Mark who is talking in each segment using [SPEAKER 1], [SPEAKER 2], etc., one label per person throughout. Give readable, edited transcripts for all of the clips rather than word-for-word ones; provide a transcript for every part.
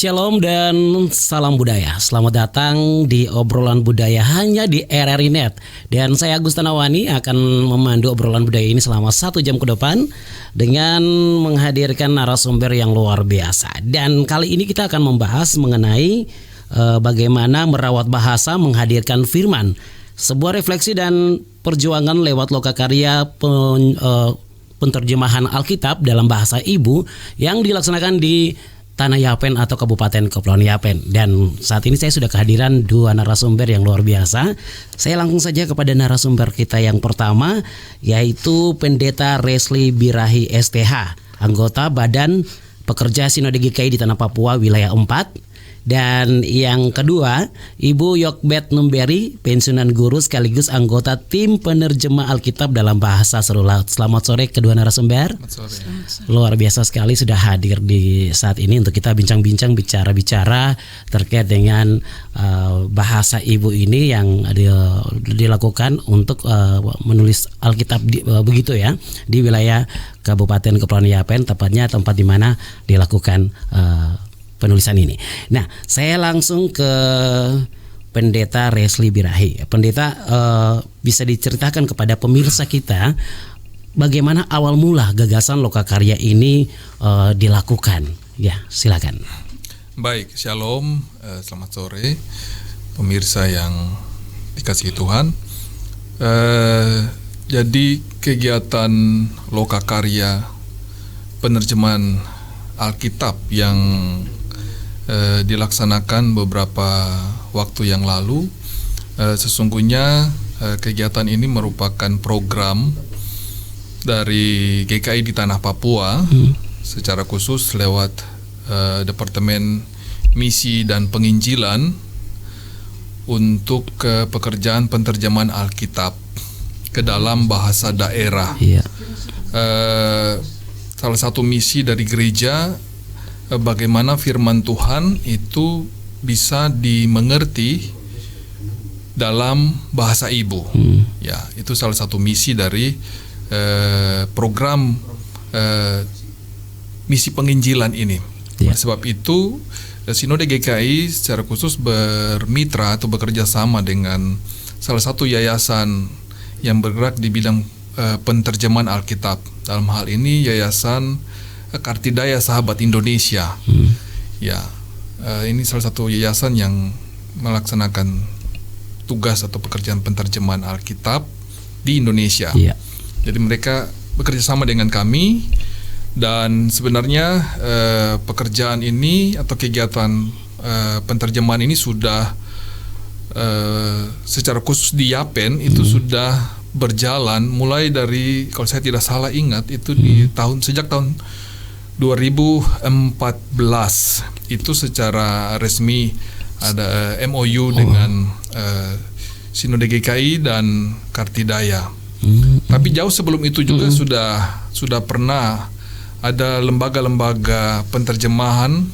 [SPEAKER 1] Shalom dan salam budaya. Selamat datang di obrolan budaya hanya di RRI Net. Dan saya Agus Tanawani akan memandu obrolan budaya ini selama 1 jam ke depan dengan menghadirkan narasumber yang luar biasa. Dan kali ini kita akan membahas mengenai bagaimana merawat bahasa menghadirkan firman. Sebuah refleksi dan perjuangan lewat lokakarya penterjemahan Alkitab dalam bahasa ibu yang dilaksanakan di Tanah Yapen atau Kabupaten Kepulauan Yapen. Dan saat ini saya sudah kehadiran 2 narasumber yang luar biasa. Saya langsung saja kepada narasumber kita yang pertama, yaitu Pendeta Resli Birahi STH, anggota Badan Pekerja Sinode GKI di Tanah Papua Wilayah 4. Dan yang kedua, Ibu Yokbet Numberi, pensiunan guru sekaligus anggota tim penerjemah Alkitab dalam bahasa Serulat. Selamat sore kedua narasumber.
[SPEAKER 2] Selamat sore.
[SPEAKER 1] Luar biasa sekali sudah hadir di saat ini untuk kita bincang-bincang, bicara-bicara terkait dengan bahasa ibu ini yang dilakukan untuk menulis Alkitab begitu ya, di wilayah Kabupaten Kepulauan Yapen, tepatnya tempat di mana dilakukan penulisan ini. Nah, saya langsung ke Pendeta Resli Birahi. Pendeta, bisa diceritakan kepada pemirsa kita bagaimana awal mula gagasan lokakarya ini dilakukan? Ya, silakan.
[SPEAKER 2] Baik, shalom, selamat sore pemirsa yang dikasihi Tuhan. Jadi kegiatan lokakarya penerjemahan Alkitab yang dilaksanakan beberapa waktu yang lalu, sesungguhnya kegiatan ini merupakan program dari GKI di Tanah Papua, secara khusus lewat Departemen Misi dan Penginjilan untuk pekerjaan penterjemahan Alkitab ke dalam bahasa daerah. Salah satu misi dari gereja, bagaimana firman Tuhan itu bisa dimengerti dalam bahasa ibu. Ya, itu salah satu misi dari program misi penginjilan ini. Oleh sebab itu, Sinode GKI secara khusus bermitra atau bekerja sama dengan salah satu yayasan yang bergerak di bidang penterjemahan Alkitab. Dalam hal ini Yayasan Kartidaya Sahabat Indonesia. Ya, ini salah satu yayasan yang melaksanakan tugas atau pekerjaan penterjemahan Alkitab di Indonesia. Jadi mereka bekerja sama dengan kami, dan sebenarnya pekerjaan ini atau kegiatan penterjemahan ini sudah secara khusus di Yapen itu sudah berjalan mulai dari, kalau saya tidak salah ingat, itu sejak tahun 2014 itu secara resmi ada MOU dengan Sinode GKI dan Kartidaya. Tapi jauh sebelum itu juga sudah pernah ada lembaga-lembaga penterjemahan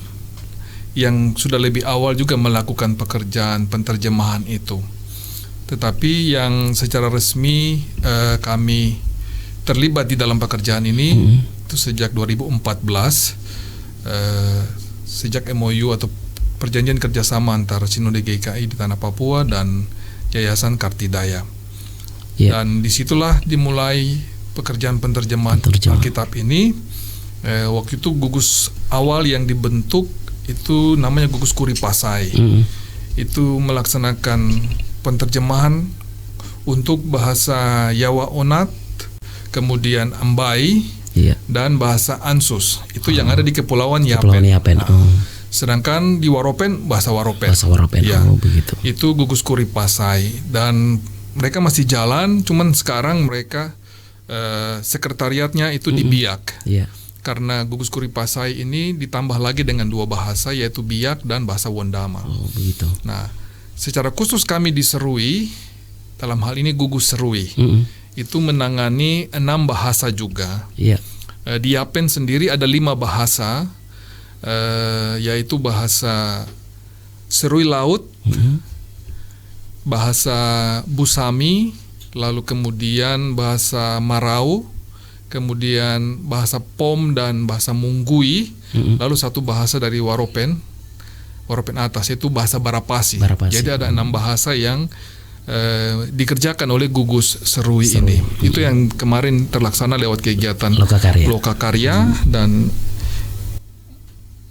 [SPEAKER 2] yang sudah lebih awal juga melakukan pekerjaan penterjemahan itu. Tetapi yang secara resmi kami terlibat di dalam pekerjaan ini itu sejak 2014, sejak MOU atau perjanjian kerjasama antara Sinode GKI di Tanah Papua dan Yayasan Kartidaya. Dan disitulah dimulai pekerjaan penterjemahan Alkitab ini. Waktu itu gugus awal yang dibentuk itu namanya gugus Kuripasai. Itu melaksanakan penterjemahan untuk bahasa Yawa Onat, kemudian Ambai, dan bahasa Ansus. Itu yang ada di Kepulauan Yapen. Sedangkan di Waropen bahasa Waropen. Begitu. Itu gugus Kuripasai, dan mereka masih jalan, cuman sekarang mereka sekretariatnya itu di Biak. Karena gugus Kuripasai ini ditambah lagi dengan 2 bahasa, yaitu Biak dan bahasa Wondama.
[SPEAKER 1] Begitu.
[SPEAKER 2] Nah, secara khusus kami di Serui, dalam hal ini gugus Serui, itu menangani 6 bahasa juga. Di Yapen sendiri ada 5 bahasa, yaitu bahasa Serui Laut, bahasa Busami, lalu kemudian bahasa Marau, kemudian bahasa Pom dan bahasa Munggui, lalu 1 bahasa dari Waropen, Waropen atas itu bahasa Barapasi.
[SPEAKER 1] Barapasi.
[SPEAKER 2] Jadi ada 6 bahasa yang dikerjakan oleh Gugus Serui ini. Itu yang kemarin terlaksana lewat kegiatan Lokakarya dan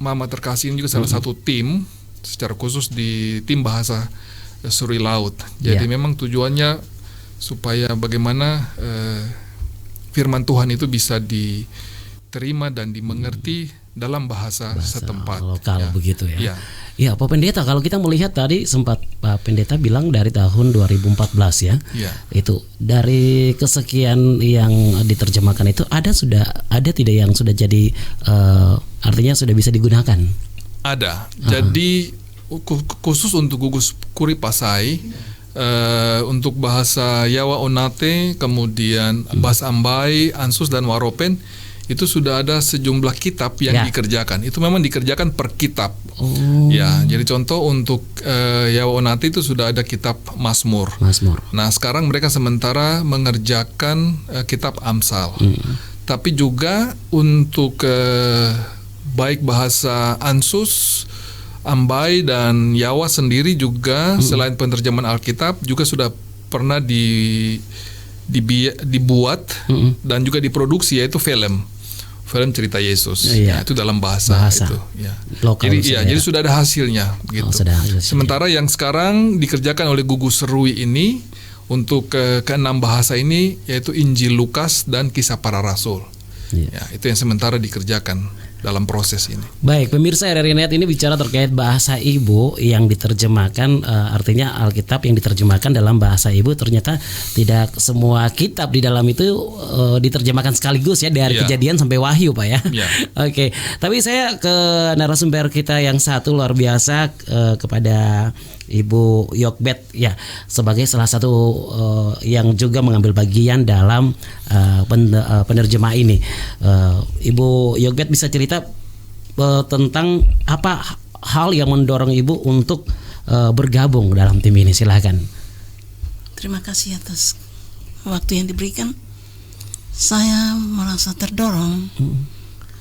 [SPEAKER 2] Mama Terkasih ini juga salah satu tim secara khusus di tim bahasa Serui Laut. Jadi memang tujuannya supaya bagaimana firman Tuhan itu bisa diterima dan dimengerti dalam bahasa setempat
[SPEAKER 1] lokal begitu ya.
[SPEAKER 2] Ya.
[SPEAKER 1] Ya, Pak Pendeta, kalau kita melihat tadi sempat Pak Pendeta bilang dari tahun 2014 ya.
[SPEAKER 2] Ya.
[SPEAKER 1] Itu dari kesekian yang diterjemahkan itu ada tidak yang sudah jadi artinya sudah bisa digunakan?
[SPEAKER 2] Ada. Jadi khusus untuk Gugus Kuri Pasai untuk bahasa Yawa Onate, kemudian bahasa Ambai, Ansus dan Waropen itu sudah ada sejumlah kitab yang dikerjakan. Itu memang dikerjakan per kitab. Ya, jadi contoh untuk Yawa Onate itu sudah ada kitab Mazmur. Nah, sekarang mereka sementara mengerjakan kitab Amsal. Tapi juga untuk baik bahasa Ansus, Ambai dan Yawa sendiri juga selain penerjemahan Alkitab juga sudah pernah dibuat dan juga diproduksi, yaitu film cerita Yesus. Ya, itu dalam bahasa itu. Ya. Jadi sudah ada hasilnya gitu. Sementara yang sekarang dikerjakan oleh Gugus Serui ini untuk ke-6 bahasa ini yaitu Injil Lukas dan Kisah Para Rasul. Ya, itu yang sementara dikerjakan dalam proses ini.
[SPEAKER 1] Baik, pemirsa RRI Net ini bicara terkait bahasa ibu yang diterjemahkan, artinya Alkitab yang diterjemahkan dalam bahasa ibu. Ternyata tidak semua kitab di dalam itu diterjemahkan sekaligus ya, dari Kejadian sampai Wahyu, Pak ya. Oke, tapi saya ke narasumber kita yang satu luar biasa, kepada Ibu Yogbet ya, sebagai salah satu yang juga mengambil bagian dalam penerjemah ini. Ibu Yogbet bisa cerita tentang apa hal yang mendorong Ibu untuk bergabung dalam tim ini? Silakan.
[SPEAKER 3] Terima kasih atas waktu yang diberikan. Saya merasa terdorong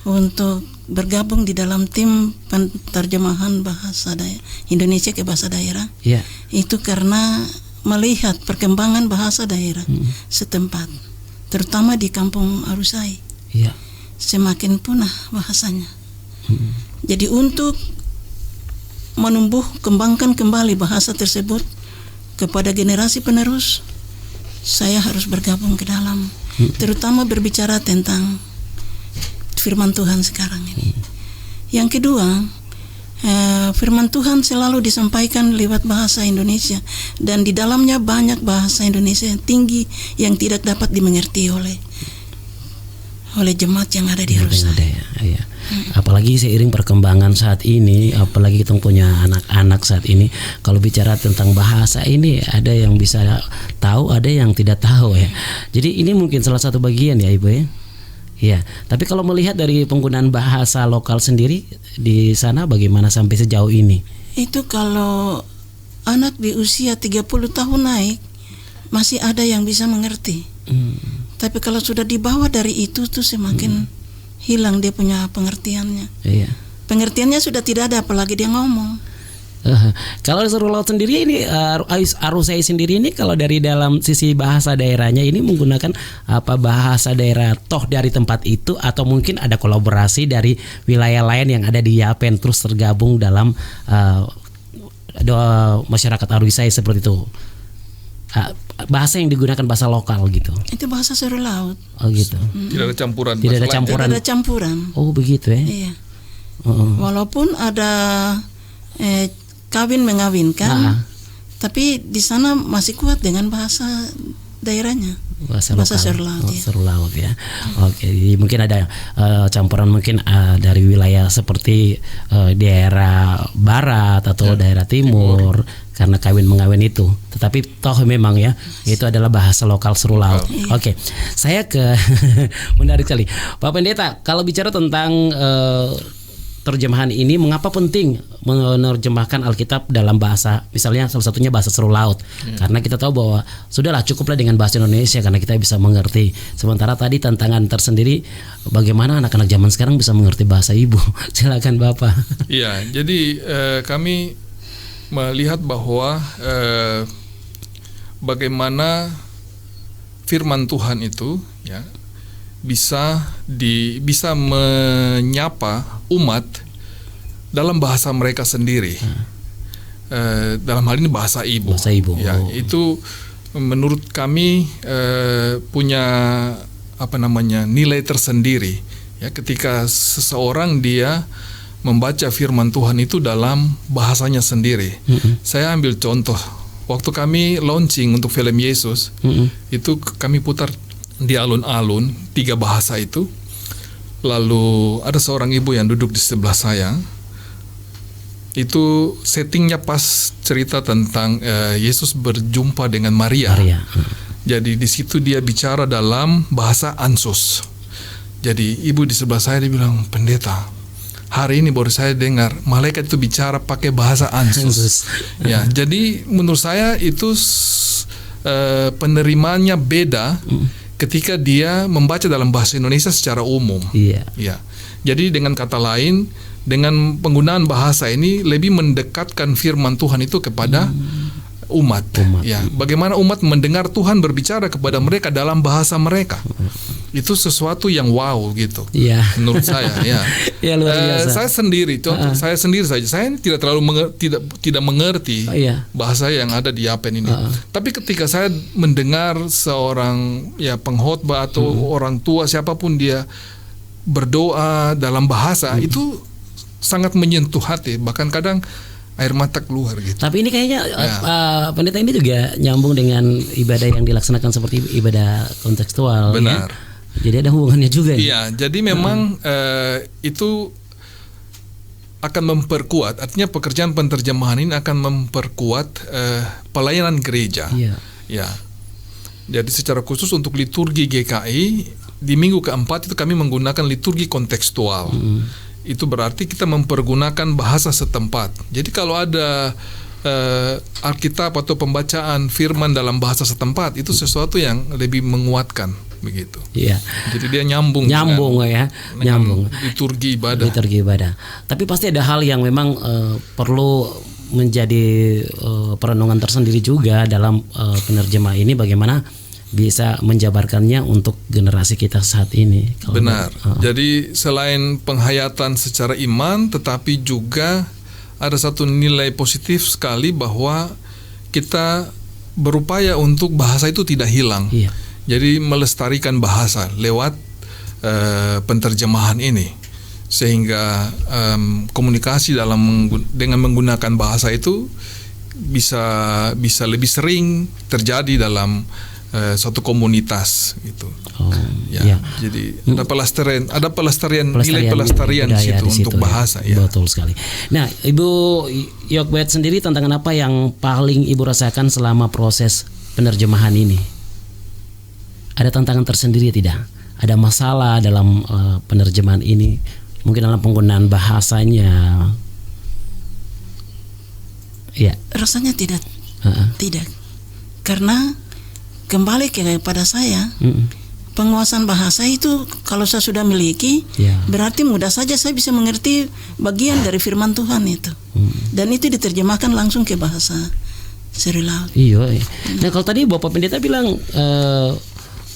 [SPEAKER 3] untuk bergabung di dalam tim penerjemahan bahasa Indonesia ke bahasa daerah. Itu karena melihat perkembangan bahasa daerah setempat, terutama di Kampung Arusai. Semakin punah bahasanya. Jadi untuk menumbuh kembangkan kembali bahasa tersebut kepada generasi penerus, saya harus bergabung ke dalam, terutama berbicara tentang firman Tuhan sekarang ini. Yang kedua, firman Tuhan selalu disampaikan lewat bahasa Indonesia, dan di dalamnya banyak bahasa Indonesia yang tinggi yang tidak dapat dimengerti oleh jemaat yang ada di Arusai.
[SPEAKER 1] Apalagi seiring perkembangan saat ini, apalagi kita punya anak-anak saat ini, kalau bicara tentang bahasa ini ada yang bisa tahu, ada yang tidak tahu ya. Jadi ini mungkin salah satu bagian ya Ibu ya. Ya, tapi kalau melihat dari penggunaan bahasa lokal sendiri di sana bagaimana sampai sejauh ini?
[SPEAKER 3] Itu kalau anak di usia 30 tahun naik masih ada yang bisa mengerti. Tapi kalau sudah di bawah dari itu tuh semakin hilang dia punya pengertiannya. Pengertiannya sudah tidak ada, apalagi dia ngomong.
[SPEAKER 1] Kalau Serui Laut sendiri ini, Arusai sendiri ini kalau dari dalam sisi bahasa daerahnya ini menggunakan apa bahasa daerah toh dari tempat itu, atau mungkin ada kolaborasi dari wilayah lain yang ada di Yapen terus tergabung dalam masyarakat Arusai seperti itu? Bahasa yang digunakan bahasa lokal gitu.
[SPEAKER 3] Itu bahasa Serui Laut.
[SPEAKER 1] Oh gitu.
[SPEAKER 2] Tidak ada campuran.
[SPEAKER 1] Tidak ada campuran. Oh begitu ya.
[SPEAKER 3] Iya. Walaupun ada kawin mengawinkan, tapi di sana masih kuat dengan bahasa daerahnya, bahasa Serui Laut.
[SPEAKER 1] Serui Laut ya. Oke, jadi mungkin ada campuran mungkin dari wilayah seperti daerah barat atau daerah timur karena kawin mengawin itu. Tetapi toh memang ya itu adalah bahasa lokal Serui Laut. Oke, saya ke menarik sekali Pak Pendeta. Kalau bicara tentang terjemahan ini mengapa penting menerjemahkan Alkitab dalam bahasa, misalnya salah satunya bahasa seru laut. Karena kita tahu bahwa sudahlah cukuplah dengan bahasa Indonesia karena kita bisa mengerti. Sementara tadi tantangan tersendiri bagaimana anak-anak zaman sekarang bisa mengerti bahasa ibu. Silakan Bapak.
[SPEAKER 2] Iya, jadi kami melihat bahwa bagaimana firman Tuhan itu ya bisa menyapa umat dalam bahasa mereka sendiri. Dalam hal ini bahasa ibu.
[SPEAKER 1] Bahasa ibu.
[SPEAKER 2] Ya, itu menurut kami punya nilai tersendiri. Ya, ketika seseorang dia membaca firman Tuhan itu dalam bahasanya sendiri. Saya ambil contoh. Waktu kami launching untuk film Yesus, itu kami putar di alun-alun 3 bahasa itu. Lalu ada seorang ibu yang duduk di sebelah saya. Itu settingnya pas cerita tentang Yesus berjumpa dengan Maria. Jadi di situ dia bicara dalam bahasa Ansus. Jadi ibu di sebelah saya dia bilang, "Pendeta, hari ini baru saya dengar malaikat itu bicara pakai bahasa Ansus." Ya, jadi menurut saya itu penerimanya beda ketika dia membaca dalam bahasa Indonesia secara umum. Ya. Jadi dengan kata lain, dengan penggunaan bahasa ini lebih mendekatkan firman Tuhan itu kepada umat. Ya, bagaimana umat mendengar Tuhan berbicara kepada mereka dalam bahasa mereka. Itu sesuatu yang wow gitu. Menurut saya ya.
[SPEAKER 1] Luar biasa.
[SPEAKER 2] Saya sendiri, saya sendiri saja. Saya tidak terlalu tidak mengerti bahasa yang ada di Yapen ini. Tapi ketika saya mendengar seorang pengkhotbah atau orang tua siapapun dia berdoa dalam bahasa itu sangat menyentuh hati. Bahkan kadang air mata keluar gitu.
[SPEAKER 1] Tapi ini kayaknya pendeta ini juga nyambung dengan ibadah yang dilaksanakan seperti ibadah kontekstual.
[SPEAKER 2] Benar.
[SPEAKER 1] Ya? Jadi ada hubungannya juga ya.
[SPEAKER 2] Iya, jadi memang itu akan memperkuat. Artinya pekerjaan penterjemahan ini akan memperkuat pelayanan gereja. Ya. Jadi secara khusus untuk liturgi GKI di minggu keempat itu kami menggunakan liturgi kontekstual. Itu berarti kita mempergunakan bahasa setempat. Jadi kalau ada Alkitab atau pembacaan firman dalam bahasa setempat itu sesuatu yang lebih menguatkan begitu. Jadi dia nyambung
[SPEAKER 1] ya. Nyambung.
[SPEAKER 2] Liturgi ibadah.
[SPEAKER 1] Tapi pasti ada hal yang memang perlu menjadi perenungan tersendiri juga dalam penerjemah ini, bagaimana bisa menjabarkannya untuk generasi kita saat ini.
[SPEAKER 2] Benar. Jadi selain penghayatan secara iman, tetapi juga ada satu nilai positif sekali bahwa kita berupaya untuk bahasa itu tidak hilang. Jadi melestarikan bahasa lewat penterjemahan ini, sehingga komunikasi dengan menggunakan bahasa itu bisa lebih sering terjadi dalam suatu komunitas gitu. Jadi ada pelestarian nilai pelestarian di situ untuk bahasa.
[SPEAKER 1] Betul sekali. Nah, Ibu Yogbet sendiri, tantangan apa yang paling Ibu rasakan selama proses penerjemahan ini? Ada tantangan tersendiri tidak? Ada masalah dalam penerjemahan ini? Mungkin dalam penggunaan bahasanya?
[SPEAKER 3] Rasanya tidak. Tidak. Karena kembali kepada saya, penguasaan bahasa itu kalau saya sudah miliki, berarti mudah saja saya bisa mengerti bagian dari firman Tuhan itu. Dan itu diterjemahkan langsung ke bahasa seru laut.
[SPEAKER 1] Nah, kalau tadi Bapak Pendeta bilang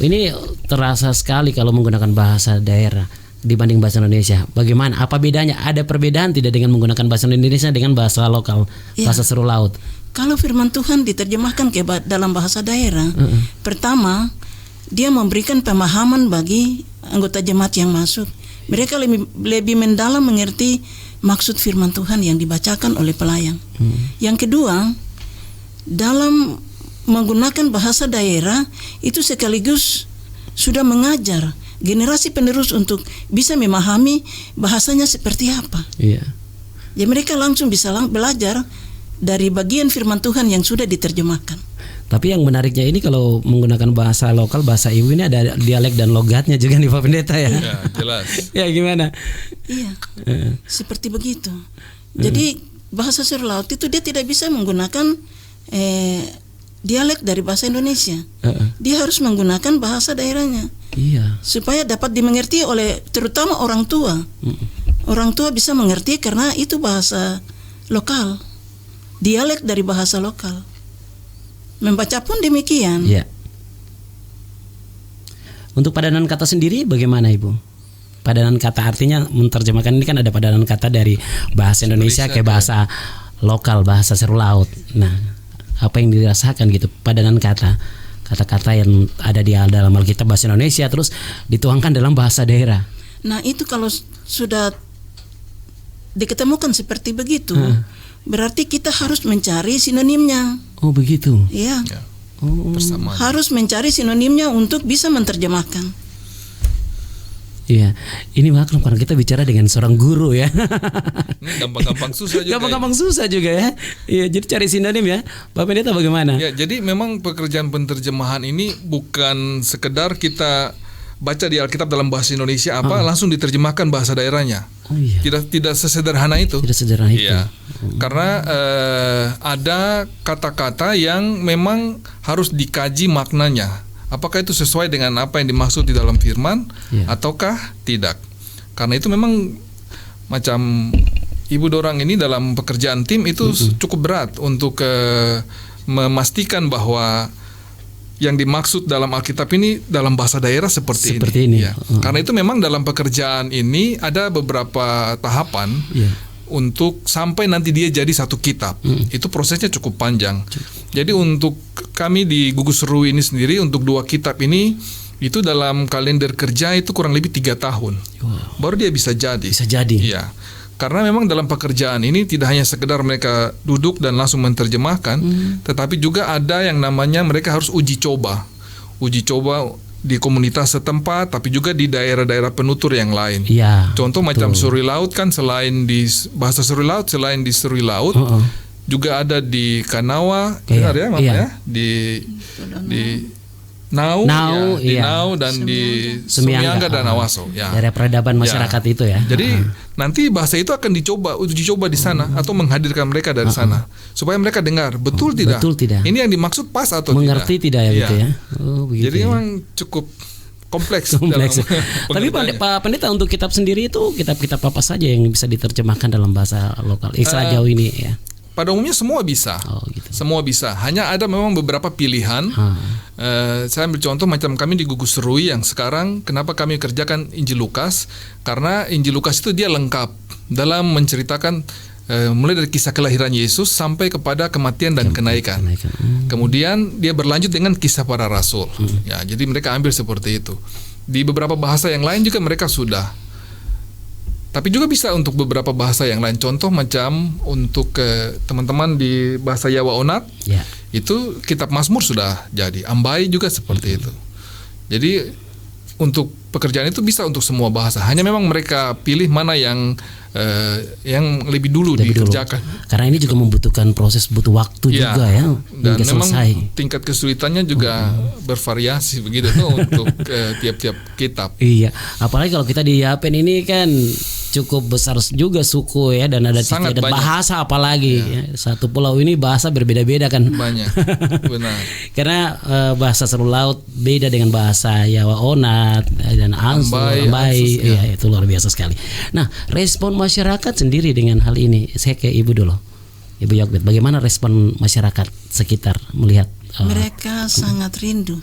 [SPEAKER 1] ini terasa sekali kalau menggunakan bahasa daerah dibanding bahasa Indonesia. Bagaimana? Apa bedanya? Ada perbedaan tidak dengan menggunakan bahasa Indonesia dengan bahasa lokal, bahasa seru laut?
[SPEAKER 3] Kalau firman Tuhan diterjemahkan ke dalam bahasa daerah, pertama dia memberikan pemahaman bagi anggota jemaat yang masuk. Mereka lebih mendalam mengerti maksud firman Tuhan yang dibacakan oleh pelayan. Yang kedua, dalam menggunakan bahasa daerah itu sekaligus sudah mengajar generasi penerus untuk bisa memahami bahasanya seperti apa. Jadi mereka langsung bisa belajar dari bagian firman Tuhan yang sudah diterjemahkan.
[SPEAKER 1] Tapi yang menariknya ini kalau menggunakan bahasa lokal, bahasa ibu ini ada dialek dan logatnya juga nih Pak Pendeta ya.
[SPEAKER 2] Ya, jelas.
[SPEAKER 1] Ya gimana?
[SPEAKER 3] Iya, seperti begitu. Jadi bahasa Surlaut itu dia tidak bisa menggunakan dialek dari bahasa Indonesia. Dia harus menggunakan bahasa daerahnya.
[SPEAKER 1] Iya.
[SPEAKER 3] Supaya dapat dimengerti oleh terutama orang tua. Orang tua bisa mengerti karena itu bahasa lokal. Dialek dari bahasa lokal. Membaca pun demikian.
[SPEAKER 1] Iya. Untuk padanan kata sendiri bagaimana Ibu? Padanan kata artinya menerjemahkan ini kan ada padanan kata dari bahasa Indonesia ke bahasa lokal, bahasa Surlaut. Nah, apa yang dirasakan gitu padanan kata, kata-kata yang ada di dalam Alkitab bahasa Indonesia terus dituangkan dalam bahasa daerah.
[SPEAKER 3] Nah, itu kalau sudah diketemukan seperti begitu, berarti kita harus mencari sinonimnya.
[SPEAKER 1] Oh, begitu.
[SPEAKER 3] Iya.
[SPEAKER 2] Ya.
[SPEAKER 1] Oh.
[SPEAKER 2] Bersamaan.
[SPEAKER 3] Harus mencari sinonimnya untuk bisa menerjemahkan.
[SPEAKER 1] Iya, ini maklum karena kita bicara dengan seorang guru ya.
[SPEAKER 2] Ini gampang-gampang susah juga.
[SPEAKER 1] Gampang-gampang susah juga ya. Iya, jadi cari sinonim ya. Pak Pendeta bagaimana?
[SPEAKER 2] Ya, jadi memang pekerjaan penterjemahan ini bukan sekedar kita baca di Alkitab dalam bahasa Indonesia langsung diterjemahkan bahasa daerahnya.
[SPEAKER 1] Oh iya.
[SPEAKER 2] Tidak sesederhana itu.
[SPEAKER 1] Tidak sederhana itu.
[SPEAKER 2] Iya. Karena ada kata-kata yang memang harus dikaji maknanya. Apakah itu sesuai dengan apa yang dimaksud di dalam firman ataukah tidak? Karena itu memang macam Ibu Dorang ini dalam pekerjaan tim itu cukup berat untuk memastikan bahwa yang dimaksud dalam Alkitab ini dalam bahasa daerah seperti ini. Ya. Karena itu memang dalam pekerjaan ini ada beberapa tahapan untuk sampai nanti dia jadi satu kitab. Itu prosesnya cukup panjang. Jadi untuk kami di Gugus Seru ini sendiri untuk 2 kitab ini itu dalam kalender kerja itu kurang lebih 3 tahun. Baru dia bisa jadi.
[SPEAKER 1] Bisa jadi.
[SPEAKER 2] Iya. Karena memang dalam pekerjaan ini tidak hanya sekedar mereka duduk dan langsung menerjemahkan, tetapi juga ada yang namanya mereka harus uji coba. Uji coba di komunitas setempat, tapi juga di daerah-daerah penutur yang lain.
[SPEAKER 1] Iya.
[SPEAKER 2] Contoh macam Surui Laut kan selain di bahasa Surui Laut, selain di Surui Laut, juga ada di Kanawa, benar ya, Mama ya? Di Nau, di Nau dan di Sumiangga dan Awaso. Ya.
[SPEAKER 1] Daerah peradaban masyarakat itu ya.
[SPEAKER 2] Jadi nanti bahasa itu akan uji coba di sana atau menghadirkan mereka dari sana supaya mereka dengar betul tidak.
[SPEAKER 1] Betul tidak.
[SPEAKER 2] Ini yang dimaksud pas atau
[SPEAKER 1] mengerti tidak ya gitu ya. Oh, begitu.
[SPEAKER 2] Jadi memang cukup kompleks.
[SPEAKER 1] Tapi Pak Pendeta untuk kitab sendiri itu kitab-kitab apa saja yang bisa diterjemahkan dalam bahasa lokal? Sejauh ini ya.
[SPEAKER 2] Pada umumnya semua bisa.
[SPEAKER 1] Gitu.
[SPEAKER 2] Semua bisa. Hanya ada memang beberapa pilihan. Saya ambil contoh macam kami di Gugus Serui yang sekarang kenapa kami kerjakan Injil Lukas? Karena Injil Lukas itu dia lengkap dalam menceritakan mulai dari kisah kelahiran Yesus sampai kepada kematian dan kenaikan. Kemudian dia berlanjut dengan kisah para rasul. Ya, jadi mereka ambil seperti itu. Di beberapa bahasa yang lain juga mereka sudah. Tapi juga bisa untuk beberapa bahasa yang lain. Contoh macam untuk teman-teman di bahasa Jawa Onat, itu kitab Mazmur sudah jadi. Ambai juga seperti itu. Jadi untuk pekerjaan itu bisa untuk semua bahasa. Hanya memang mereka pilih mana yang lebih dulu dikerjakan.
[SPEAKER 1] Karena ini juga membutuhkan proses, butuh waktu juga ya.
[SPEAKER 2] Dan memang tingkat kesulitannya juga bervariasi begitu tuh untuk tiap-tiap kitab.
[SPEAKER 1] Iya, apalagi kalau kita di Yapen ini kan cukup besar juga suku ya, dan ada tiga dan bahasa apalagi ya. Satu pulau ini bahasa berbeda-beda kan.
[SPEAKER 2] Banyak, benar.
[SPEAKER 1] Karena bahasa Seru Laut beda dengan bahasa Jawa Onat dan Ambai. Ya, itu luar biasa sekali. Nah, respon masyarakat sendiri dengan hal ini, saya ke Ibu dulu, Ibu Yogbet, bagaimana respon masyarakat sekitar melihat?
[SPEAKER 3] Mereka sangat rindu,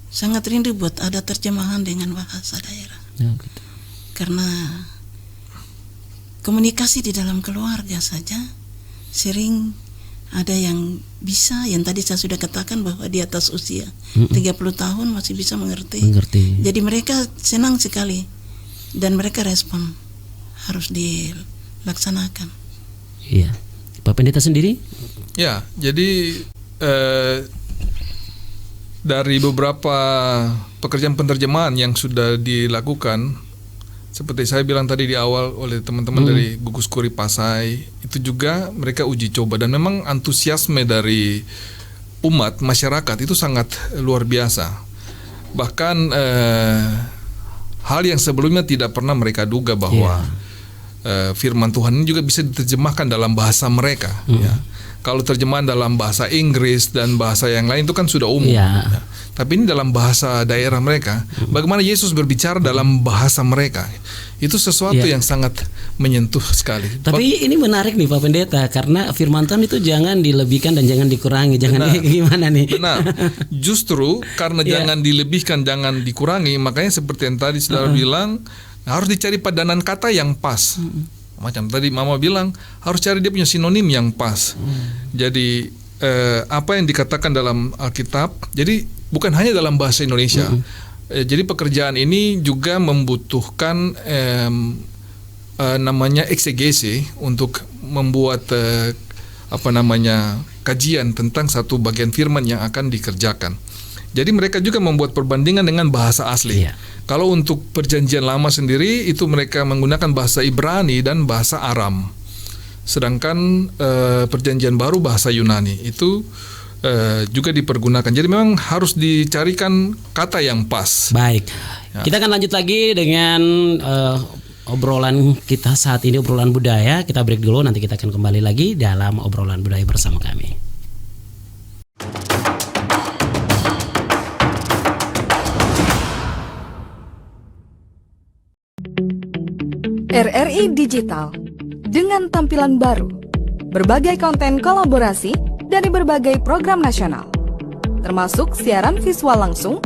[SPEAKER 3] sangat rindu buat ada terjemahan dengan bahasa daerah.
[SPEAKER 1] Gitu.
[SPEAKER 3] Karena komunikasi di dalam keluarga saja sering ada yang bisa, yang tadi saya sudah katakan bahwa di atas usia 30 tahun masih bisa mengerti. Jadi mereka senang sekali dan mereka respon harus dilaksanakan.
[SPEAKER 1] Iya. Pak Pendeta sendiri?
[SPEAKER 2] Ya, jadi dari beberapa pekerjaan penerjemahan yang sudah dilakukan, seperti saya bilang tadi di awal oleh teman-teman dari Gugus Kuri Pasai, itu juga mereka uji coba dan memang antusiasme dari umat masyarakat itu sangat luar biasa. Bahkan hal yang sebelumnya tidak pernah mereka duga bahwa firman Tuhan ini juga bisa diterjemahkan dalam bahasa mereka. Ya. Kalau terjemahan dalam bahasa Inggris dan bahasa yang lain itu kan sudah umum. Ya. Tapi ini dalam bahasa daerah mereka. Bagaimana Yesus berbicara dalam bahasa mereka? Itu sesuatu yang sangat menyentuh sekali.
[SPEAKER 1] Tapi ini menarik nih Pak Pendeta, karena firman Tuhan itu jangan dilebihkan dan jangan dikurangi. Jangan gimana nih?
[SPEAKER 2] Benar. Justru karena jangan dilebihkan, jangan dikurangi, makanya seperti yang tadi saudara bilang, harus dicari padanan kata yang pas. Macam tadi Mama bilang, harus cari dia punya sinonim yang pas. Jadi apa yang dikatakan dalam Alkitab, jadi bukan hanya dalam bahasa Indonesia. Jadi pekerjaan ini juga membutuhkan namanya eksegesi untuk membuat kajian tentang satu bagian firman yang akan dikerjakan. Jadi mereka juga membuat perbandingan dengan bahasa asli. Kalau untuk perjanjian lama sendiri itu mereka menggunakan bahasa Ibrani dan bahasa Aram. Sedangkan perjanjian baru bahasa Yunani itu juga dipergunakan. Jadi memang harus dicarikan kata yang pas.
[SPEAKER 1] Baik. Kita akan lanjut lagi dengan obrolan kita saat ini, obrolan budaya. Kita break dulu, nanti kita akan kembali lagi dalam obrolan budaya bersama kami.
[SPEAKER 4] RRI Digital dengan tampilan baru, berbagai konten kolaborasi dari berbagai program nasional, termasuk siaran visual langsung,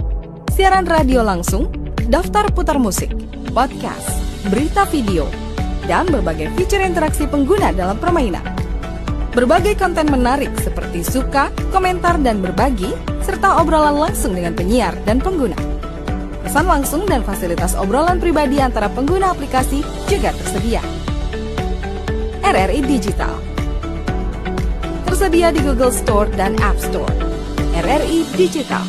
[SPEAKER 4] siaran radio langsung, daftar putar musik, podcast, berita video, dan berbagai fitur interaksi pengguna dalam permainan. Berbagai konten menarik seperti suka, komentar, dan berbagi, serta obrolan langsung dengan penyiar dan pengguna. Pesan langsung dan fasilitas obrolan pribadi antara pengguna aplikasi juga tersedia. RRI Digital tersedia di Google Store dan App Store. RRI Digital.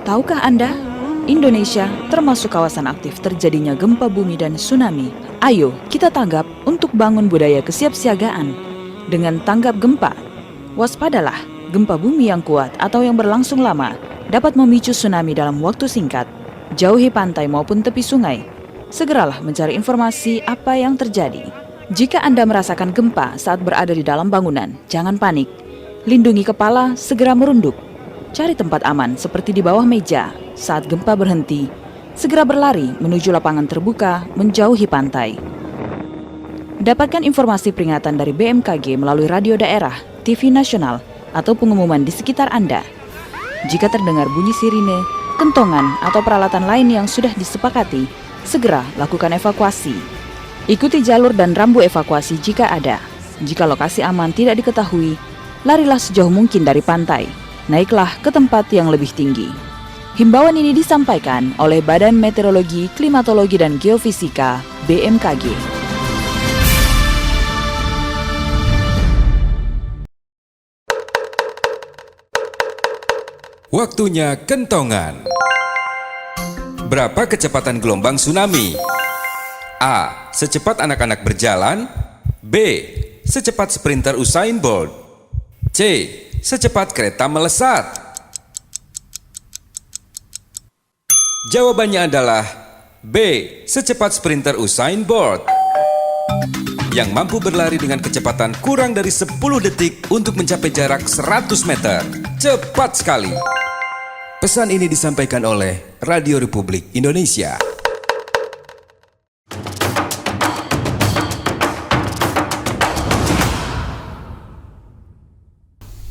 [SPEAKER 5] Tahukah Anda, Indonesia termasuk kawasan aktif terjadinya gempa bumi dan tsunami. Ayo kita tanggap untuk bangun budaya kesiapsiagaan. Dengan tanggap gempa, waspadalah, gempa bumi yang kuat atau yang berlangsung lama dapat memicu tsunami dalam waktu singkat. Jauhi pantai maupun tepi sungai. Segeralah mencari informasi apa yang terjadi. Jika Anda merasakan gempa saat berada di dalam bangunan, jangan panik. Lindungi kepala, segera merunduk. Cari tempat aman seperti di bawah meja. Saat gempa berhenti, segera berlari menuju lapangan terbuka, menjauhi pantai. Dapatkan informasi peringatan dari BMKG melalui radio daerah, TV nasional, atau pengumuman di sekitar Anda. Jika terdengar bunyi sirine, kentongan, atau peralatan lain yang sudah disepakati, segera lakukan evakuasi. Ikuti jalur dan rambu evakuasi jika ada. Jika lokasi aman tidak diketahui, larilah sejauh mungkin dari pantai. Naiklah ke tempat yang lebih tinggi. Himbauan ini disampaikan oleh Badan Meteorologi, Klimatologi, dan Geofisika BMKG.
[SPEAKER 6] Waktunya kentongan. Berapa kecepatan gelombang tsunami? A. Secepat anak-anak berjalan. B. Secepat sprinter Usain Bolt. C. Secepat kereta melesat. Jawabannya adalah B. Secepat sprinter Usain Bolt, yang mampu berlari dengan kecepatan kurang dari 10 detik untuk mencapai jarak 100 meter. Cepat sekali. Pesan ini disampaikan oleh Radio Republik Indonesia.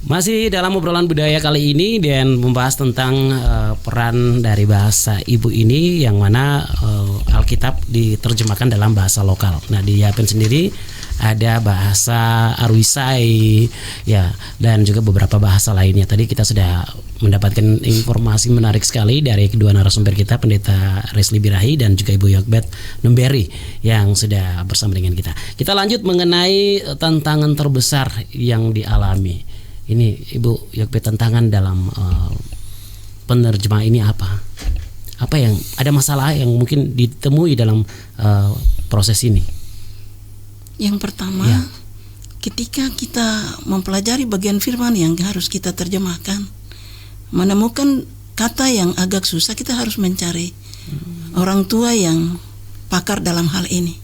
[SPEAKER 1] Masih dalam obrolan budaya kali ini dan membahas tentang peran dari bahasa ibu ini, yang mana Alkitab diterjemahkan dalam bahasa lokal. Nah, di Yapen sendiri ada bahasa Arwisai, ya, dan juga beberapa bahasa lainnya. Tadi kita sudah mendapatkan informasi menarik sekali dari kedua narasumber kita, Pendeta Resli Birahi dan juga Ibu Yokbet Numberi yang sudah bersama dengan kita. Kita lanjut mengenai tantangan terbesar yang dialami. Ini Ibu Yokbet, tantangan dalam penerjemah ini apa? Apa yang ada masalah yang mungkin ditemui dalam proses ini?
[SPEAKER 3] Yang pertama, ketika kita mempelajari bagian firman yang harus kita terjemahkan, menemukan kata yang agak susah, kita harus mencari orang tua yang pakar dalam hal ini.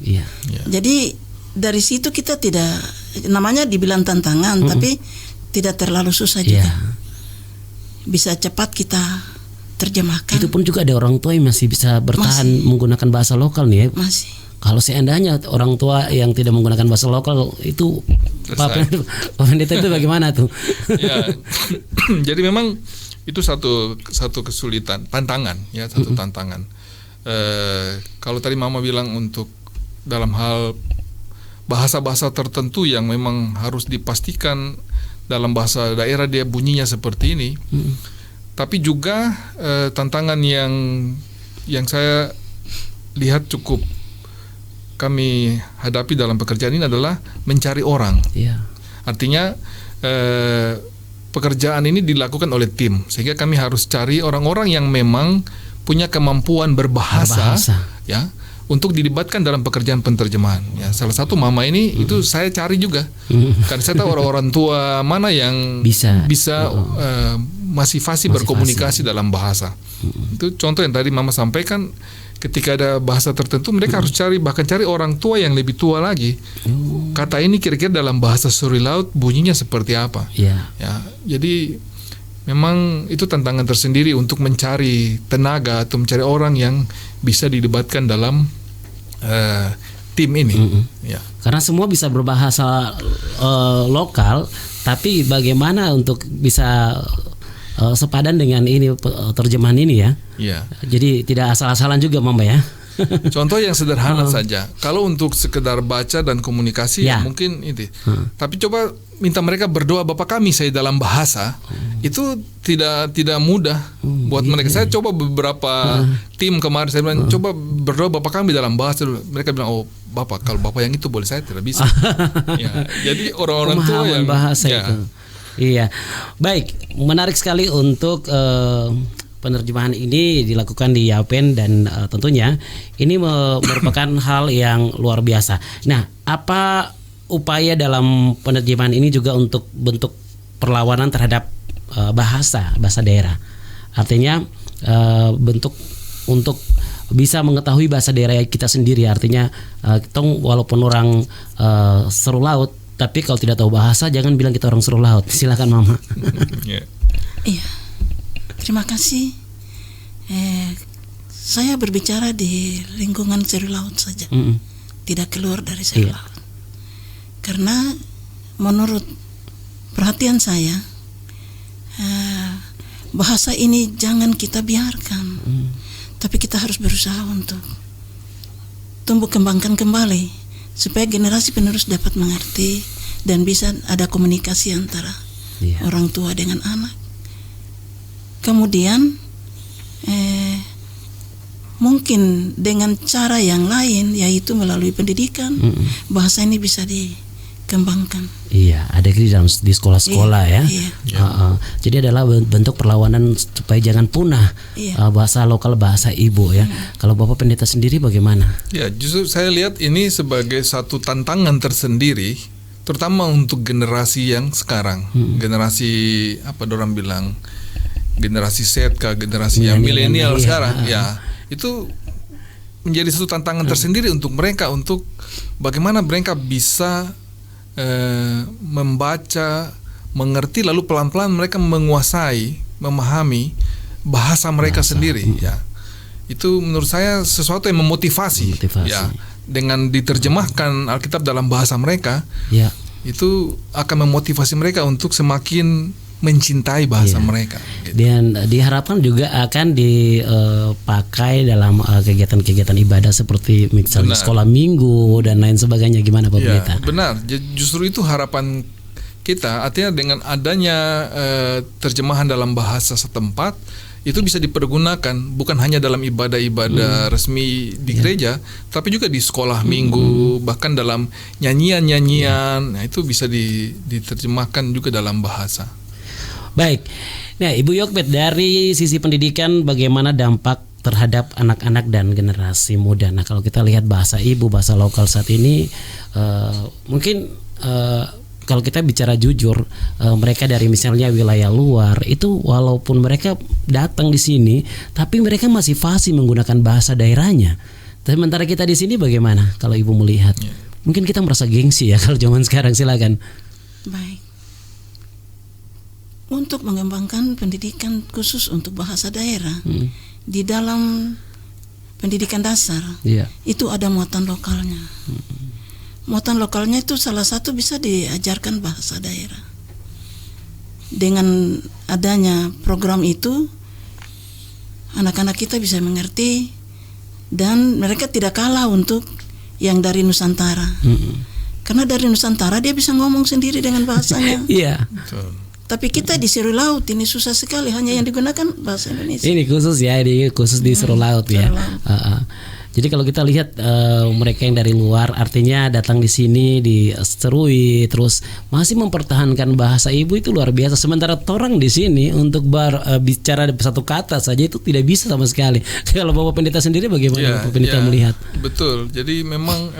[SPEAKER 3] Jadi dari situ kita tidak, namanya dibilang tantangan, tapi tidak terlalu susah juga. Bisa cepat kita terjemahkan. Itu
[SPEAKER 1] pun juga ada orang tua yang masih bisa bertahan menggunakan bahasa lokal nih ya.
[SPEAKER 3] Masih.
[SPEAKER 1] Kalau seandainya orang tua yang tidak menggunakan bahasa lokal itu Pak Pendeta itu bagaimana tuh?
[SPEAKER 2] Ya, jadi memang itu satu kesulitan, tantangan ya, satu tantangan. Kalau tadi Mama bilang untuk dalam hal bahasa-bahasa tertentu yang memang harus dipastikan dalam bahasa daerah dia bunyinya seperti ini. Tapi juga tantangan yang saya lihat cukup kami hadapi dalam pekerjaan ini adalah mencari orang. Artinya pekerjaan ini dilakukan oleh tim, sehingga kami harus cari orang-orang yang memang punya kemampuan berbahasa. Ya, untuk dilibatkan dalam pekerjaan penterjemahan. Ya, salah satu Mama ini itu saya cari juga. Karena saya tahu orang-orang tua mana yang bisa masih fasih berkomunikasi dalam bahasa. Itu contoh yang tadi Mama sampaikan, ketika ada bahasa tertentu mereka harus cari orang tua yang lebih tua lagi. Kata ini kira-kira dalam bahasa Suri Laut bunyinya seperti apa. Ya, jadi memang itu tantangan tersendiri untuk mencari tenaga atau mencari orang yang bisa dilibatkan dalam tim ini. Ya.
[SPEAKER 1] Karena semua bisa berbahasa lokal, tapi bagaimana untuk bisa sepadan dengan ini terjemahan ini ya? Jadi tidak asal-asalan juga Mama ya.
[SPEAKER 2] Contoh yang sederhana saja. Kalau untuk sekedar baca dan komunikasi mungkin itu. Tapi coba minta mereka berdoa Bapa kami saya dalam bahasa, itu tidak mudah buat mereka. Saya coba beberapa tim kemarin, saya bilang coba berdoa Bapa kami dalam bahasa. Mereka bilang, oh Bapak, kalau Bapak yang itu boleh, saya tidak bisa. Jadi orang-orang tua yang
[SPEAKER 1] bahasa itu. Iya, baik, menarik sekali untuk penerjemahan ini dilakukan di Yapen dan tentunya ini merupakan hal yang luar biasa. Nah, apa upaya dalam penerjemahan ini juga untuk bentuk perlawanan terhadap bahasa daerah? Artinya bentuk untuk bisa mengetahui bahasa daerah kita sendiri. Artinya tong walaupun orang Seru Laut, tapi kalau tidak tahu bahasa jangan bilang kita orang Seru Laut. Silakan Mama.
[SPEAKER 3] Iya, terima kasih. Saya berbicara di lingkungan Seru Laut saja, tidak keluar dari Seru Laut. Karena menurut perhatian saya, bahasa ini jangan kita biarkan, tapi kita harus berusaha untuk tumbuh kembangkan kembali supaya generasi penerus dapat mengerti dan bisa ada komunikasi antara orang tua dengan anak. Kemudian mungkin dengan cara yang lain, yaitu melalui pendidikan, bahasa ini bisa dikembangkan.
[SPEAKER 1] Iya, ada di sekolah-sekolah ya. Jadi adalah bentuk perlawanan supaya jangan punah bahasa lokal, bahasa ibu ya. Kalau Bapak Pendeta sendiri bagaimana?
[SPEAKER 2] Ya, justru saya lihat ini sebagai satu tantangan tersendiri, terutama untuk generasi yang sekarang, generasi apa orang bilang, generasi Z kah, generasi yang milenial sekarang, itu menjadi satu tantangan tersendiri untuk mereka, untuk bagaimana mereka bisa membaca, mengerti, lalu pelan-pelan mereka menguasai, memahami bahasa mereka sendiri. Ya, itu menurut saya sesuatu yang memotivasi. Ya, dengan diterjemahkan Alkitab dalam bahasa mereka, itu akan memotivasi mereka untuk semakin mencintai bahasa
[SPEAKER 1] Iya.
[SPEAKER 2] mereka. Gitu.
[SPEAKER 1] Dan diharapkan juga akan dipakai dalam kegiatan-kegiatan ibadah seperti misalnya
[SPEAKER 2] Benar.
[SPEAKER 1] sekolah minggu dan lain sebagainya. Gimana Pak
[SPEAKER 2] Ya,
[SPEAKER 1] Pendeta?
[SPEAKER 2] benar. Justru itu harapan kita. Artinya dengan adanya terjemahan dalam bahasa setempat itu bisa dipergunakan bukan hanya dalam ibadah-ibadah resmi di gereja, tapi juga di sekolah minggu, bahkan dalam nyanyian-nyanyian. Nah, itu bisa diterjemahkan juga dalam bahasa.
[SPEAKER 1] Baik. Nah, Ibu Yokbet, dari sisi pendidikan bagaimana dampak terhadap anak-anak dan generasi muda? Nah, kalau kita lihat bahasa ibu, bahasa lokal saat ini mungkin kalau kita bicara jujur, mereka dari misalnya wilayah luar itu walaupun mereka datang di sini, tapi mereka masih fasih menggunakan bahasa daerahnya. Sementara kita di sini bagaimana? Kalau Ibu melihat, mungkin kita merasa gengsi ya kalau zaman sekarang. Silakan.
[SPEAKER 3] Baik. Untuk mengembangkan pendidikan khusus untuk bahasa daerah di dalam pendidikan dasar,
[SPEAKER 1] Iya.
[SPEAKER 3] itu ada muatan lokalnya. Muatan lokalnya itu salah satu bisa diajarkan bahasa daerah. Dengan adanya program itu, anak-anak kita bisa mengerti dan mereka tidak kalah untuk yang dari Nusantara. Karena dari Nusantara dia bisa ngomong sendiri dengan bahasanya.
[SPEAKER 1] Iya.
[SPEAKER 2] Betul.
[SPEAKER 3] Tapi kita di Seru Laut ini susah sekali, hanya yang digunakan bahasa Indonesia.
[SPEAKER 1] Ini khusus ya, khusus di Seru Laut ya.
[SPEAKER 3] Seru Laut.
[SPEAKER 1] Jadi kalau kita lihat mereka yang dari luar, artinya datang di sini diserui, terus masih mempertahankan bahasa ibu itu luar biasa. Sementara orang di sini untuk bicara satu kata saja itu tidak bisa sama sekali. Kalau Bapak Pendeta sendiri bagaimana Bapak Pendeta melihat?
[SPEAKER 2] Betul. Jadi memang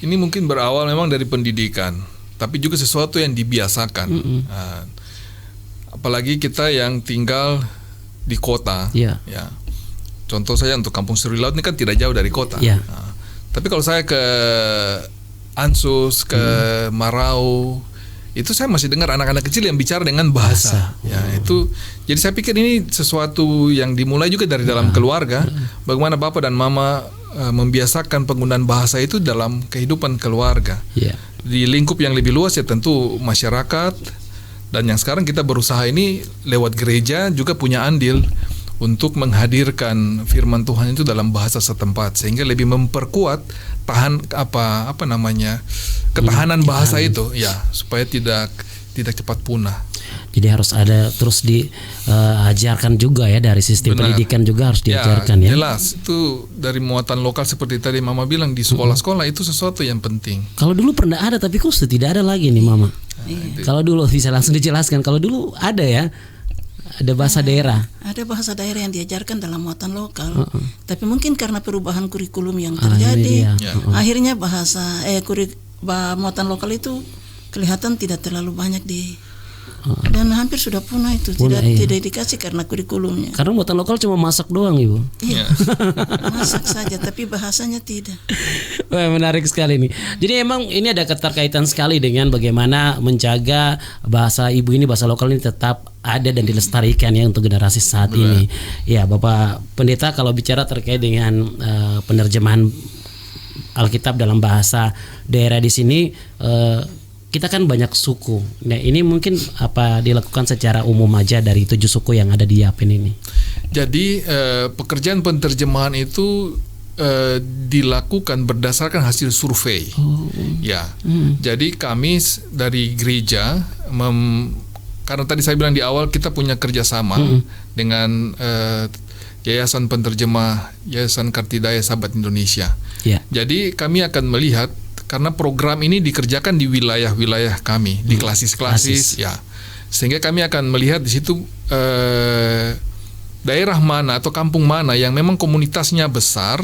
[SPEAKER 2] ini mungkin berawal memang dari pendidikan, tapi juga sesuatu yang dibiasakan. Nah, apalagi kita yang tinggal di kota,
[SPEAKER 1] Iya.
[SPEAKER 2] ya. Contoh saya untuk Kampung Seru Laut ini kan tidak jauh dari kota.
[SPEAKER 1] Iya.
[SPEAKER 2] Nah, tapi kalau saya ke Ansus, ke Marau, itu saya masih dengar anak-anak kecil yang bicara dengan bahasa. Ya, itu. Jadi saya pikir ini sesuatu yang dimulai juga dari dalam keluarga. Bagaimana Bapak dan Mama membiasakan penggunaan bahasa itu dalam kehidupan keluarga.
[SPEAKER 1] Iya.
[SPEAKER 2] Di lingkup yang lebih luas ya tentu masyarakat, dan yang sekarang kita berusaha ini lewat gereja juga punya andil untuk menghadirkan firman Tuhan itu dalam bahasa setempat sehingga lebih memperkuat ketahanan bahasa itu ya, supaya tidak cepat punah.
[SPEAKER 1] Jadi harus ada terus diajarkan juga ya, dari sistem
[SPEAKER 2] Benar.
[SPEAKER 1] pendidikan juga harus diajarkan ya.
[SPEAKER 2] Jelas itu dari muatan lokal seperti tadi Mama bilang di sekolah-sekolah itu sesuatu yang penting.
[SPEAKER 1] Kalau dulu pernah ada tapi kok sudah tidak ada lagi nih Mama. Kalau dulu bisa langsung dijelaskan. Kalau dulu ada ya. Ada bahasa daerah.
[SPEAKER 3] Ada bahasa daerah yang diajarkan dalam muatan lokal. Tapi mungkin karena perubahan kurikulum yang terjadi,
[SPEAKER 1] ini dia.
[SPEAKER 3] akhirnya muatan lokal itu kelihatan tidak terlalu banyak dan hampir sudah punah itu. Tidak dikasih karena kurikulumnya.
[SPEAKER 1] Karena muatan lokal cuma masak doang Ibu.
[SPEAKER 3] Iya. Masak saja tapi bahasanya tidak.
[SPEAKER 1] Wah, menarik sekali nih. Jadi emang ini ada keterkaitan sekali dengan bagaimana menjaga bahasa ibu ini, bahasa lokal ini tetap ada dan dilestarikan ya untuk generasi saat ini. Ya, Bapak Pendeta, kalau bicara terkait dengan penerjemahan Alkitab dalam bahasa daerah di sini, kita kan banyak suku. Nah, ini mungkin apa dilakukan secara umum aja dari 7 suku yang ada di Yapen ini? Jadi
[SPEAKER 2] pekerjaan penterjemahan itu dilakukan berdasarkan hasil survei. Ya. Jadi kami dari gereja karena tadi saya bilang di awal kita punya kerjasama dengan Yayasan Penterjemah Yayasan Kartidaya Sahabat Indonesia.
[SPEAKER 1] Yeah.
[SPEAKER 2] Jadi kami akan melihat karena program ini dikerjakan di wilayah-wilayah kami, di klasis-klasis, ya, sehingga kami akan melihat di situ daerah mana atau kampung mana yang memang komunitasnya besar,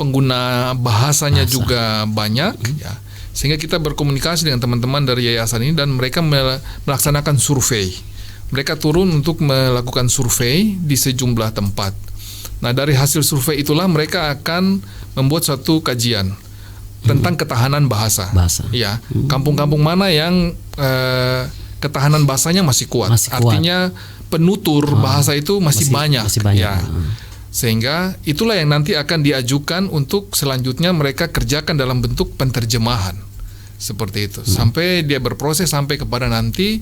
[SPEAKER 2] pengguna bahasanya juga banyak, ya, sehingga kita berkomunikasi dengan teman-teman dari yayasan ini dan mereka melaksanakan survei. Mereka turun untuk melakukan survei di sejumlah tempat. Nah, dari hasil survei itulah mereka akan membuat suatu kajian tentang ketahanan bahasa. Ya, kampung-kampung mana yang ketahanan bahasanya masih kuat. Artinya penutur bahasa itu masih banyak. Ya. Sehingga itulah yang nanti akan diajukan untuk selanjutnya mereka kerjakan dalam bentuk penterjemahan. seperti itu. Sampai dia berproses sampai kepada nanti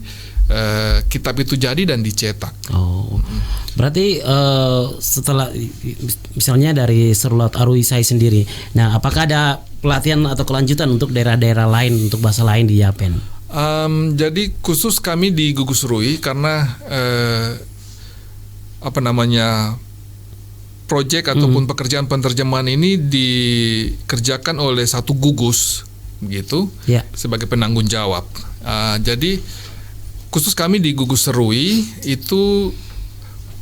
[SPEAKER 2] kitab itu jadi dan dicetak.
[SPEAKER 1] Oh, berarti setelah misalnya dari Seru Laut Aruisai sendiri, nah apakah ada pelatihan atau kelanjutan untuk daerah-daerah lain untuk bahasa lain di Yapen?
[SPEAKER 2] Jadi khusus kami di Gugus Rui karena proyek ataupun pekerjaan penerjemahan ini dikerjakan oleh satu gugus, begitu, sebagai penanggung jawab. Jadi khusus kami di Gugus Serui itu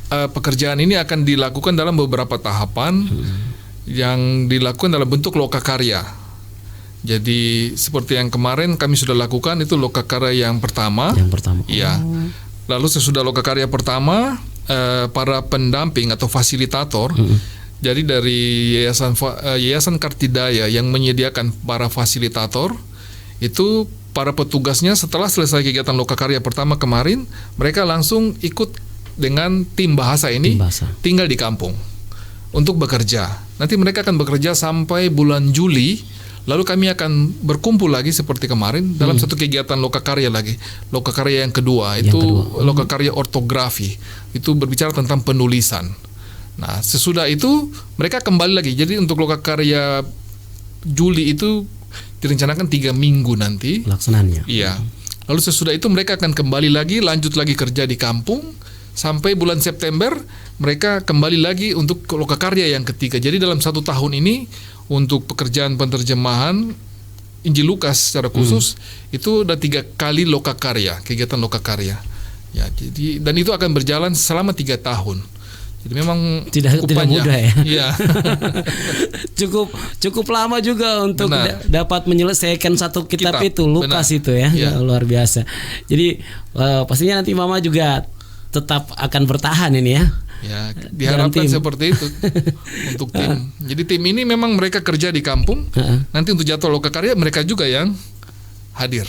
[SPEAKER 2] pekerjaan ini akan dilakukan dalam beberapa tahapan yang dilakukan dalam bentuk lokakarya. Jadi seperti yang kemarin kami sudah lakukan itu lokakarya yang pertama. Iya. Lalu sesudah lokakarya pertama, para pendamping atau fasilitator, jadi dari Yayasan Kartidaya yang menyediakan para fasilitator itu, para petugasnya setelah selesai kegiatan lokakarya pertama kemarin, mereka langsung ikut dengan tim bahasa ini, tinggal di kampung untuk bekerja. Nanti mereka akan bekerja sampai bulan Juli. Lalu kami akan berkumpul lagi seperti kemarin dalam satu kegiatan lokakarya lagi. Lokakarya yang kedua itu lokakarya ortografi. Itu berbicara tentang penulisan. Nah, sesudah itu mereka kembali lagi. Jadi untuk lokakarya Juli itu direncanakan 3 minggu nanti
[SPEAKER 1] pelaksanaannya.
[SPEAKER 2] Iya. Lalu sesudah itu mereka akan kembali lagi, lanjut lagi kerja di kampung sampai bulan September mereka kembali lagi untuk lokakarya yang ketiga. Jadi dalam 1 tahun ini untuk pekerjaan penerjemahan Injil Lukas secara khusus itu ada 3 kali lokakarya, kegiatan lokakarya. Ya, jadi dan itu akan berjalan selama 3 tahun. Jadi memang
[SPEAKER 1] tidak mudah ya.
[SPEAKER 2] Iya.
[SPEAKER 1] cukup lama juga untuk dapat menyelesaikan satu kitab itu, Lukas itu ya. Luar biasa. Jadi pastinya nanti Mama juga tetap akan bertahan ini ya.
[SPEAKER 2] Ya, diharapkan seperti itu untuk tim. Jadi tim ini memang mereka kerja di kampung. Nanti untuk jadwal lokakarya mereka juga yang hadir.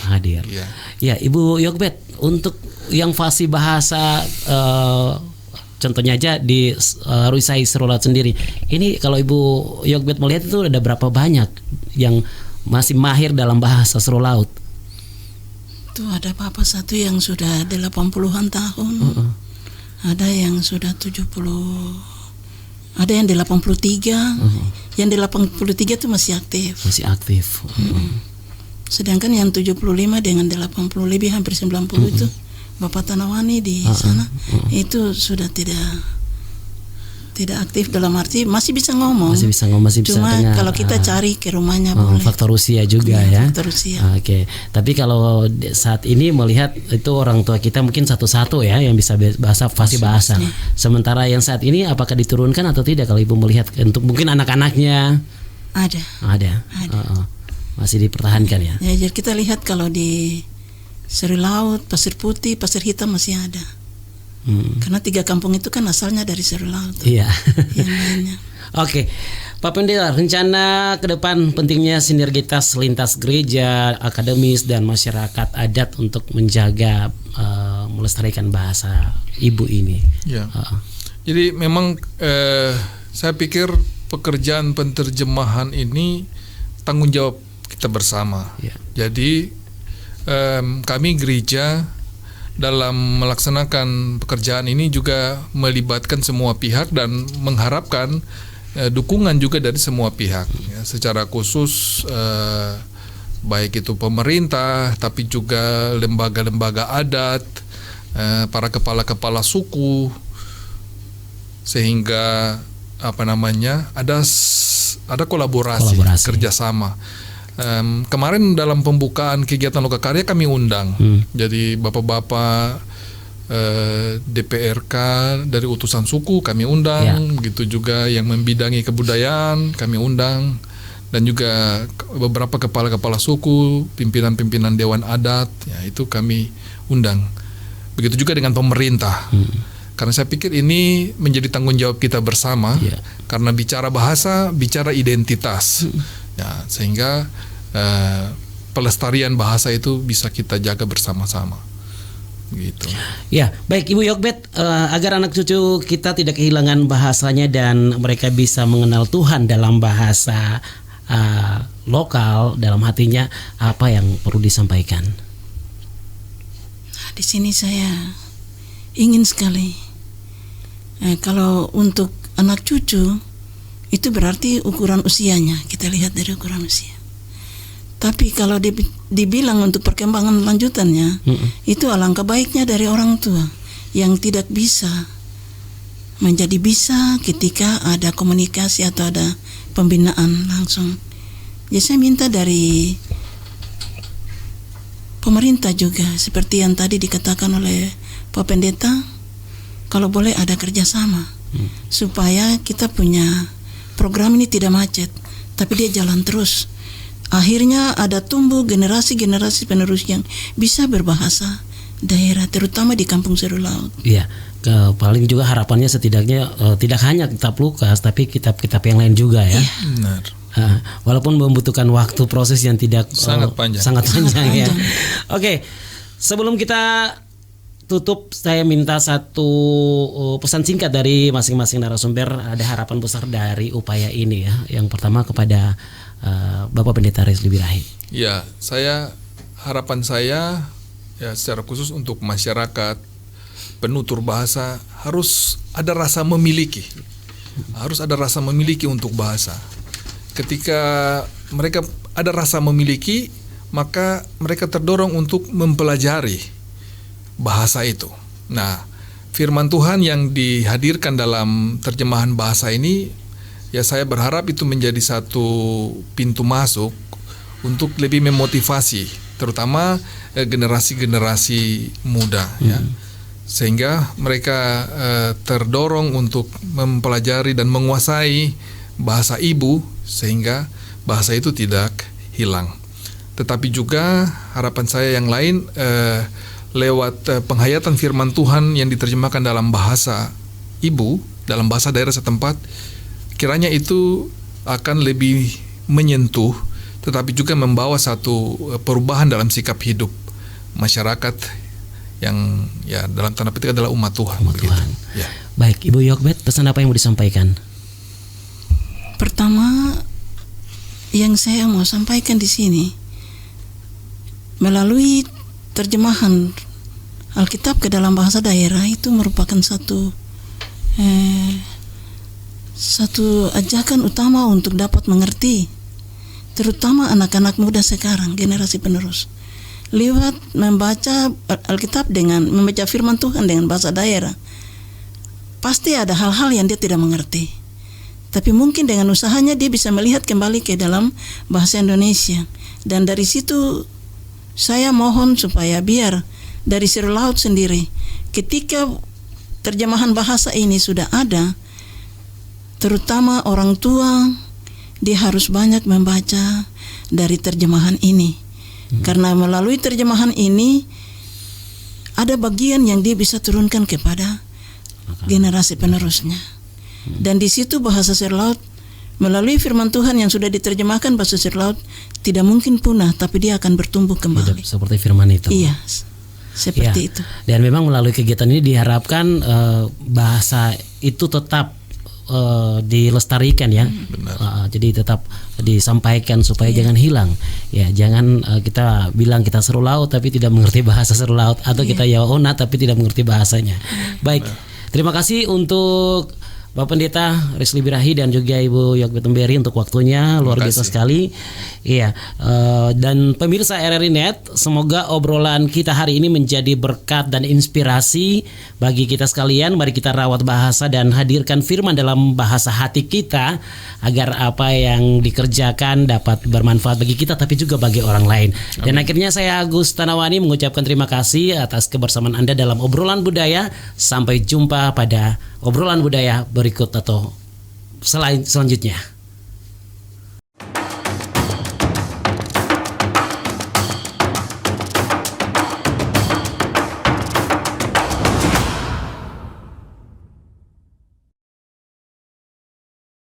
[SPEAKER 2] Ya, Ibu Yogbet, untuk yang fasih bahasa contohnya aja di Ruisai Seru Laut sendiri. Ini kalau Ibu Yogbet melihat itu ada berapa banyak yang masih mahir dalam bahasa Seru Laut?
[SPEAKER 3] Itu ada Papa satu yang sudah 80-an tahun. Ada yang sudah 70. Ada yang di 83. Yang di 83 itu masih aktif. Sedangkan yang 75 dengan 80 lebih hampir 90 itu Bapak Tanawani di sana itu sudah tidak aktif, dalam arti masih bisa ngomong. Cuma kalau kita cari ke rumahnya boleh.
[SPEAKER 1] Faktor usia juga ya.
[SPEAKER 3] Faktor usia.
[SPEAKER 1] Oke. Tapi kalau saat ini melihat itu orang tua kita mungkin satu-satu ya yang bisa fasih bahasa. Sementara yang saat ini apakah diturunkan atau tidak kalau Ibu melihat untuk mungkin anak-anaknya? Ada. Masih dipertahankan ya.
[SPEAKER 3] Ya, jadi kita lihat kalau di Seru Laut, Pasir Putih, Pasir Hitam masih ada. Karena 3 kampung itu kan asalnya dari Seru Laut.
[SPEAKER 1] Iya.
[SPEAKER 3] Yang lainnya.
[SPEAKER 1] Oke, Pak Pendeta, rencana ke depan pentingnya sinergitas lintas gereja, akademis dan masyarakat adat untuk menjaga melestarikan bahasa ibu ini.
[SPEAKER 2] Ya. Jadi memang saya pikir pekerjaan penerjemahan ini tanggung jawab kita bersama. Ya. Jadi kami gereja dalam melaksanakan pekerjaan ini juga melibatkan semua pihak dan mengharapkan dukungan juga dari semua pihak ya, secara khusus baik itu pemerintah tapi juga lembaga-lembaga adat, para kepala-kepala suku, sehingga ada kolaborasi. Kerjasama. Kemarin dalam pembukaan kegiatan lokakarya kami undang, jadi bapak-bapak DPRK dari utusan suku kami undang, gitu juga yang membidangi kebudayaan kami undang, dan juga beberapa kepala-kepala suku, pimpinan-pimpinan dewan adat, ya itu kami undang. Begitu juga dengan pemerintah, karena saya pikir ini menjadi tanggung jawab kita bersama, karena bicara bahasa, bicara identitas, ya sehingga pelestarian bahasa itu bisa kita jaga bersama-sama. Gitu.
[SPEAKER 1] Ya, baik Ibu Yogbet, agar anak cucu kita tidak kehilangan bahasanya dan mereka bisa mengenal Tuhan dalam bahasa lokal dalam hatinya apa yang perlu disampaikan?
[SPEAKER 3] Di sini saya ingin sekali kalau untuk anak cucu itu berarti ukuran usianya, kita lihat dari ukuran usia. Tapi kalau dibilang untuk perkembangan lanjutannya, itu alangkah baiknya dari orang tua yang tidak bisa menjadi bisa ketika ada komunikasi atau ada pembinaan langsung. Jadi saya minta dari pemerintah juga, seperti yang tadi dikatakan oleh Pak Pendeta, kalau boleh ada kerjasama supaya kita punya program ini tidak macet, tapi dia jalan terus. Akhirnya ada tumbuh generasi-generasi penerus yang bisa berbahasa daerah, terutama di Kampung Seru Laut.
[SPEAKER 1] Iya, paling juga harapannya setidaknya tidak hanya kitab Lukas, tapi kitab-kitab yang lain juga ya.
[SPEAKER 3] Iya.
[SPEAKER 2] Benar.
[SPEAKER 1] Walaupun membutuhkan waktu proses yang tidak
[SPEAKER 2] Sangat panjang.
[SPEAKER 1] Sangat panjang ya. Oke, sebelum kita tutup, saya minta satu pesan singkat dari masing-masing narasumber. Ada harapan besar dari upaya ini ya. Yang pertama kepada Bapak Pendeta Resli Birahi.
[SPEAKER 2] Ya, harapan saya ya secara khusus untuk masyarakat penutur bahasa harus ada rasa memiliki. Harus ada rasa memiliki untuk bahasa. Ketika mereka ada rasa memiliki, maka mereka terdorong untuk mempelajari bahasa itu. Nah, firman Tuhan yang dihadirkan dalam terjemahan bahasa ini, ya saya berharap itu menjadi satu pintu masuk untuk lebih memotivasi, terutama generasi-generasi muda, ya, sehingga mereka terdorong untuk mempelajari dan menguasai bahasa ibu, sehingga bahasa itu tidak hilang. Tetapi juga harapan saya yang lain lewat penghayatan firman Tuhan yang diterjemahkan dalam bahasa ibu, dalam bahasa daerah setempat, kiranya itu akan lebih menyentuh, tetapi juga membawa satu perubahan dalam sikap hidup masyarakat yang ya dalam tanda petik adalah umat Tuhan.
[SPEAKER 1] Tuhan.
[SPEAKER 2] Ya.
[SPEAKER 1] Baik, Ibu Yokbet, pesan apa yang mau disampaikan?
[SPEAKER 3] Pertama, yang saya mau sampaikan di sini, melalui terjemahan Alkitab ke dalam bahasa daerah itu merupakan satu ajakan utama untuk dapat mengerti, terutama anak-anak muda sekarang, generasi penerus. Lewat membaca Alkitab membaca firman Tuhan dengan bahasa daerah, pasti ada hal-hal yang dia tidak mengerti. Tapi mungkin dengan usahanya dia bisa melihat kembali ke dalam bahasa Indonesia. Dan dari situ saya mohon supaya biar dari Seru Laut sendiri, ketika terjemahan bahasa ini sudah ada, terutama orang tua, dia harus banyak membaca dari terjemahan ini. Karena melalui terjemahan ini ada bagian yang dia bisa turunkan kepada generasi penerusnya. Dan di situ bahasa Seru Laut melalui firman Tuhan yang sudah diterjemahkan, bahasa Seru Laut tidak mungkin punah, tapi dia akan bertumbuh kembali.
[SPEAKER 1] Seperti firman itu.
[SPEAKER 3] Iya, seperti itu.
[SPEAKER 1] Dan memang melalui kegiatan ini diharapkan bahasa itu tetap dilestarikan ya. Jadi tetap disampaikan supaya jangan hilang. Ya, jangan kita bilang kita Seru Laut tapi tidak mengerti bahasa Seru Laut, atau kita Yaona tapi tidak mengerti bahasanya. Baik, terima kasih untuk Bapak Pendeta Resli Birahi dan juga Ibu Yokbet Emberi untuk waktunya, luar biasa sekali. Iya, dan pemirsa RRI Net, semoga obrolan kita hari ini menjadi berkat dan inspirasi bagi kita sekalian. Mari kita rawat bahasa dan hadirkan firman dalam bahasa hati kita, agar apa yang dikerjakan dapat bermanfaat bagi kita tapi juga bagi orang lain. Dan akhirnya saya Agus Tanawani mengucapkan terima kasih atas kebersamaan Anda dalam obrolan budaya. Sampai jumpa pada obrolan budaya berikut atau selanjutnya.